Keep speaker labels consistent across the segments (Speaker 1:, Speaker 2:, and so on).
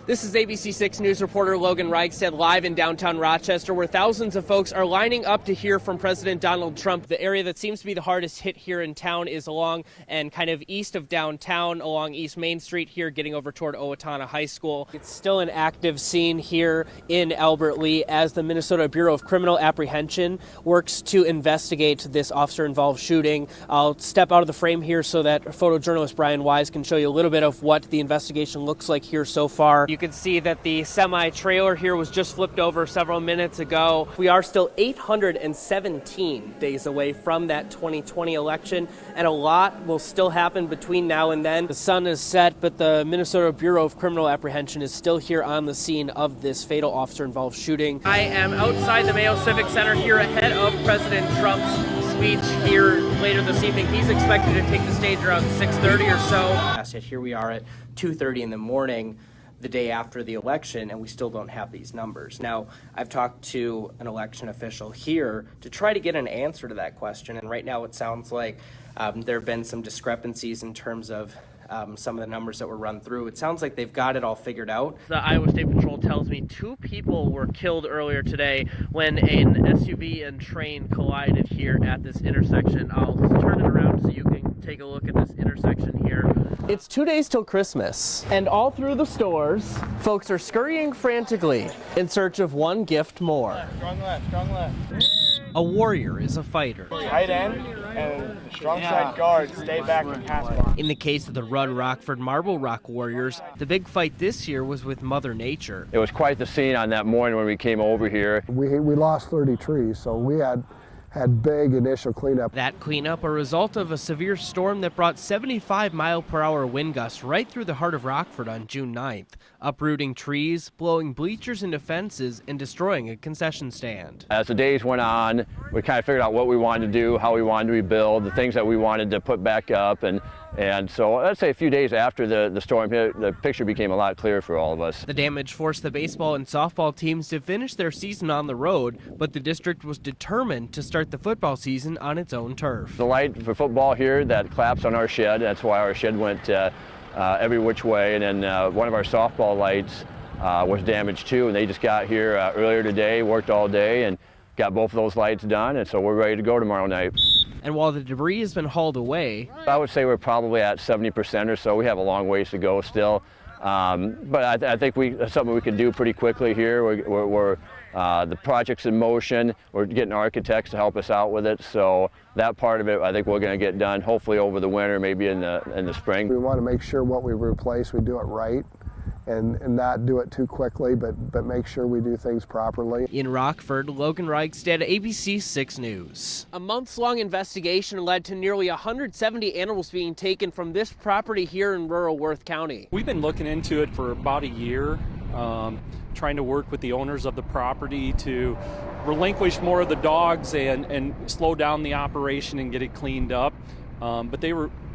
Speaker 1: This is ABC 6 News reporter Logan Reigstad live in downtown Rochester, where thousands of folks are lining up to hear from President Donald Trump. The area that seems to be the hardest hit here in town is along and kind of east of downtown, along East Main Street here, getting over toward Owatonna High School. It's still an active scene here in Albert Lea as the Minnesota Bureau of Criminal Apprehension works to investigate this officer-involved shooting. I'll step out of the frame here so that photojournalist Brian Wise can show you a little bit of what the investigation looks like here so far. You can see that the semi-trailer here was just flipped over several minutes ago. We are still 817 days away from that 2020 election, and a lot will still happen between now and then. The sun is set, but the Minnesota Bureau of Criminal Apprehension is still here on the scene of this fatal officer-involved shooting. I am outside the Mayo Civic Center here ahead of President Trump's speech here later this evening. He's expected to take the stage around 6:30 or so. Here we are at 2:30 in the morning, the day after the election, and we still don't have these numbers. Now, I've talked to an election official here to try to get an answer to that question, and right now it sounds like there have been some discrepancies in terms of some of the numbers that were run through. It sounds like they've got it all figured out. The Iowa State Patrol tells me 2 people were killed earlier today when an SUV and train collided here at this intersection. I'll turn it around so you can take a look at this intersection here. It's 2 days till Christmas, and all through the stores, folks are scurrying frantically in search of one gift more.
Speaker 2: Strong left, strong left.
Speaker 1: A warrior is a fighter.
Speaker 2: Tight end and the strong side guard stay back and pass block.
Speaker 1: In the case of the Rudd Rockford Marble Rock Warriors, the big fight this year was with Mother Nature.
Speaker 3: It was quite the scene on that morning when we came over here.
Speaker 4: We lost 30 trees, so we had big initial cleanup.
Speaker 1: That cleanup a result of a severe storm that brought 75-mile-per-hour wind gusts right through the heart of Rockford on June 9th, uprooting trees, blowing bleachers into fences, and destroying a concession stand.
Speaker 3: As the days went on, we kind of figured out what we wanted to do, how we wanted to rebuild, the things that we wanted to put back up, and so let's say a few days after the storm hit, the picture became a lot clearer for all of us.
Speaker 1: The damage forced the baseball and softball teams to finish their season on the road, but the district was determined to start the football season on its own turf.
Speaker 3: The light for football here that collapsed on our shed, that's why our shed went every which way, and then one of our softball lights was damaged too, and they just got here earlier today, worked all day, and got both of those lights done, and so we're ready to go tomorrow night.
Speaker 1: And while the debris has been hauled away,
Speaker 3: I would say we're probably at 70% or so. We have a long ways to go still, but I think that's something we can do pretty quickly here. The project's in motion. We're getting architects to help us out with it, so that part of it I think we're going to get done hopefully over the winter, maybe in the spring.
Speaker 4: We want to make sure what we replace, we do it right. And not do it too quickly, but make sure we do things properly.
Speaker 1: In Rockford, Logan Reigstad, ABC 6 News. A months-long investigation led to nearly 170 animals being taken from this property here in rural Worth County.
Speaker 5: We've been looking into it for about a year, trying to work with the owners of the property to relinquish more of the dogs and slow down the operation and get it cleaned up. But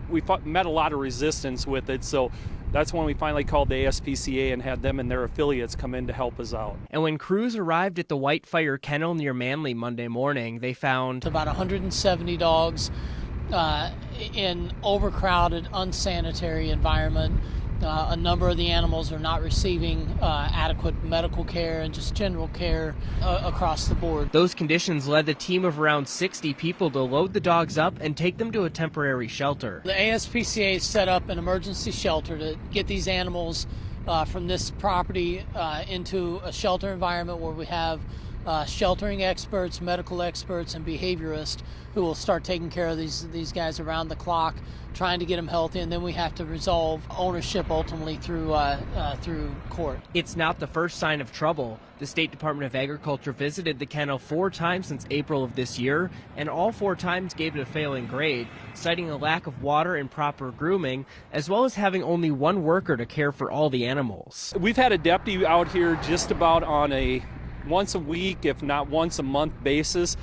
Speaker 5: we met a lot of resistance with it, so that's when we finally called the ASPCA and had them and their affiliates come in to help us out.
Speaker 1: And when crews arrived at the White Fire Kennel near Manly Monday morning, they found
Speaker 6: about 170 dogs in overcrowded, unsanitary environment. A number of the animals are not receiving adequate medical care and just general care across the board.
Speaker 1: Those conditions led the team of around 60 people to load the dogs up and take them to a temporary shelter.
Speaker 6: The ASPCA set up an emergency shelter to get these animals from this property into a shelter environment where we have sheltering experts, medical experts, and behaviorists who will start taking care of these guys around the clock, trying to get them healthy, and then we have to resolve ownership ultimately through court.
Speaker 1: It's not the first sign of trouble. The State Department of Agriculture visited the kennel 4 times since April of this year, and all 4 times gave it a failing grade, citing a lack of water and proper grooming, as well as having only 1 worker to care for all the animals.
Speaker 5: We've had a deputy out here just about on a once a week, if not once a month basis,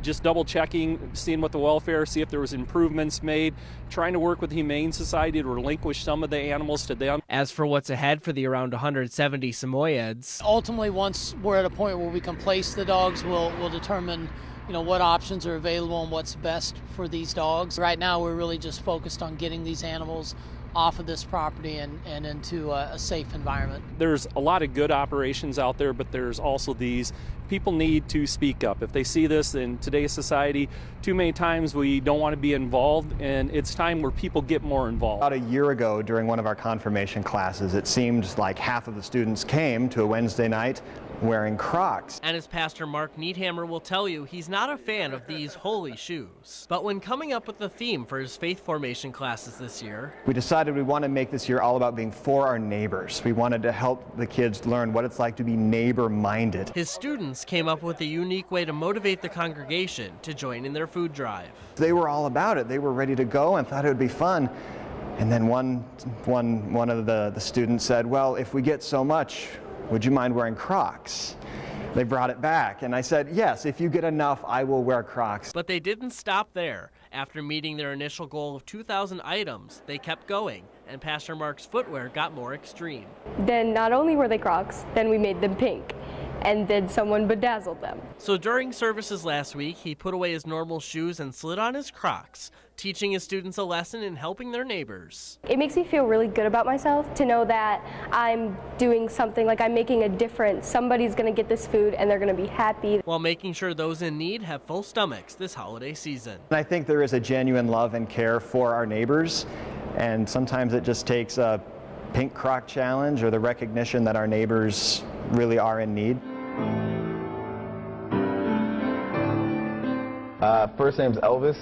Speaker 5: just double checking, seeing what the welfare, see if there was improvements made, trying to work with the Humane Society to relinquish some of the animals to them.
Speaker 1: As for what's ahead for the around 170 Samoyeds,
Speaker 6: ultimately, once we're at a point where we can place the dogs, we'll determine what options are available and what's best for these dogs. Right now we're really just focused on getting these animals off of this property and into a safe environment.
Speaker 5: There's a lot of good operations out there, but there's also these. People need to speak up. If they see this in today's society, too many times we don't want to be involved, and it's time where people get more involved.
Speaker 7: About a year ago, during one of our confirmation classes, it seemed like half of the students came to a Wednesday night wearing Crocs.
Speaker 1: And as Pastor Mark Needhammer will tell you, he's not a fan of these holy shoes. But when coming up with the theme for his faith formation classes this year,
Speaker 7: we decided we want to make this year all about being for our neighbors. We wanted to help the kids learn what it's like to be neighbor-minded.
Speaker 1: His students came up with a unique way to motivate the congregation to join in their food drive.
Speaker 7: They were all about it. They were ready to go and thought it would be fun. And then one of the students said, well, if we get so much, would you mind wearing Crocs? They brought it back, and I said, yes, if you get enough, I will wear Crocs.
Speaker 1: But they didn't stop there. After meeting their initial goal of 2,000 items, they kept going, and Pastor Mark's footwear got more extreme.
Speaker 8: Then not only were they Crocs, then we made them pink, and then someone bedazzled them.
Speaker 1: So during services last week, he put away his normal shoes and slid on his Crocs, teaching his students a lesson in helping their neighbors.
Speaker 8: It makes me feel really good about myself to know that I'm doing something, like I'm making a difference. Somebody's going to get this food and they're going to be happy.
Speaker 1: While making sure those in need have full stomachs this holiday season.
Speaker 7: And I think there is a genuine love and care for our neighbors, and sometimes it just takes a pink Croc challenge or the recognition that our neighbors really are in need.
Speaker 9: First name's Elvis,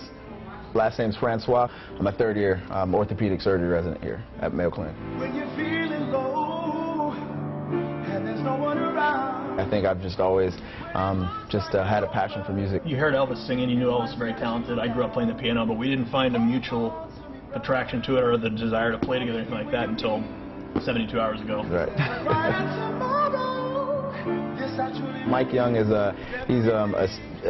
Speaker 9: last name's Francois. I'm a third-year orthopedic surgery resident here at Mayo Clinic. When you're feeling low and there's no one around. I think I've just always had a passion for music.
Speaker 10: You heard Elvis singing, you knew Elvis was very talented. I grew up playing the piano, but we didn't find a mutual attraction to it or the desire to play together or anything like that until 72 hours ago.
Speaker 9: Right. Mike Young is a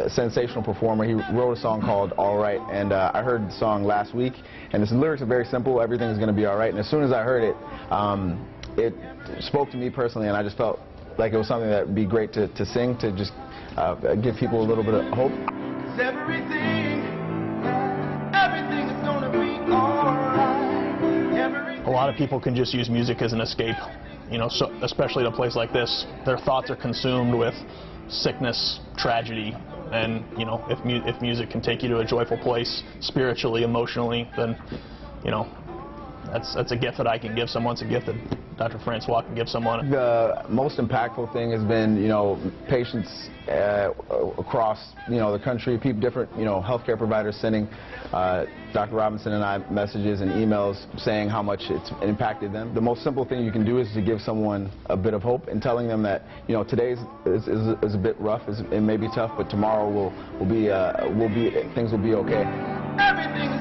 Speaker 9: sensational performer. He wrote a song called All Right, and I heard the song last week, and the lyrics are very simple. Everything's going to be all right. And as soon as I heard it, it spoke to me personally, and I just felt like it was something that would be great to sing, to just give people a little bit of hope.
Speaker 10: Everything is going to be all right. A lot of people can just use music as an escape. So especially at a place like this, their thoughts are consumed with sickness, tragedy, and if music can take you to a joyful place spiritually, emotionally, then that's a gift that I can give someone. It's a gift that Dr. Francois can give someone.
Speaker 9: The most impactful thing has been patients across the country, different healthcare providers sending Dr. Robinson and I messages and emails saying how much it's impacted them. The most simple thing you can do is to give someone a bit of hope and telling them that today is a bit rough, it may be tough, but tomorrow things will be okay.
Speaker 10: Everything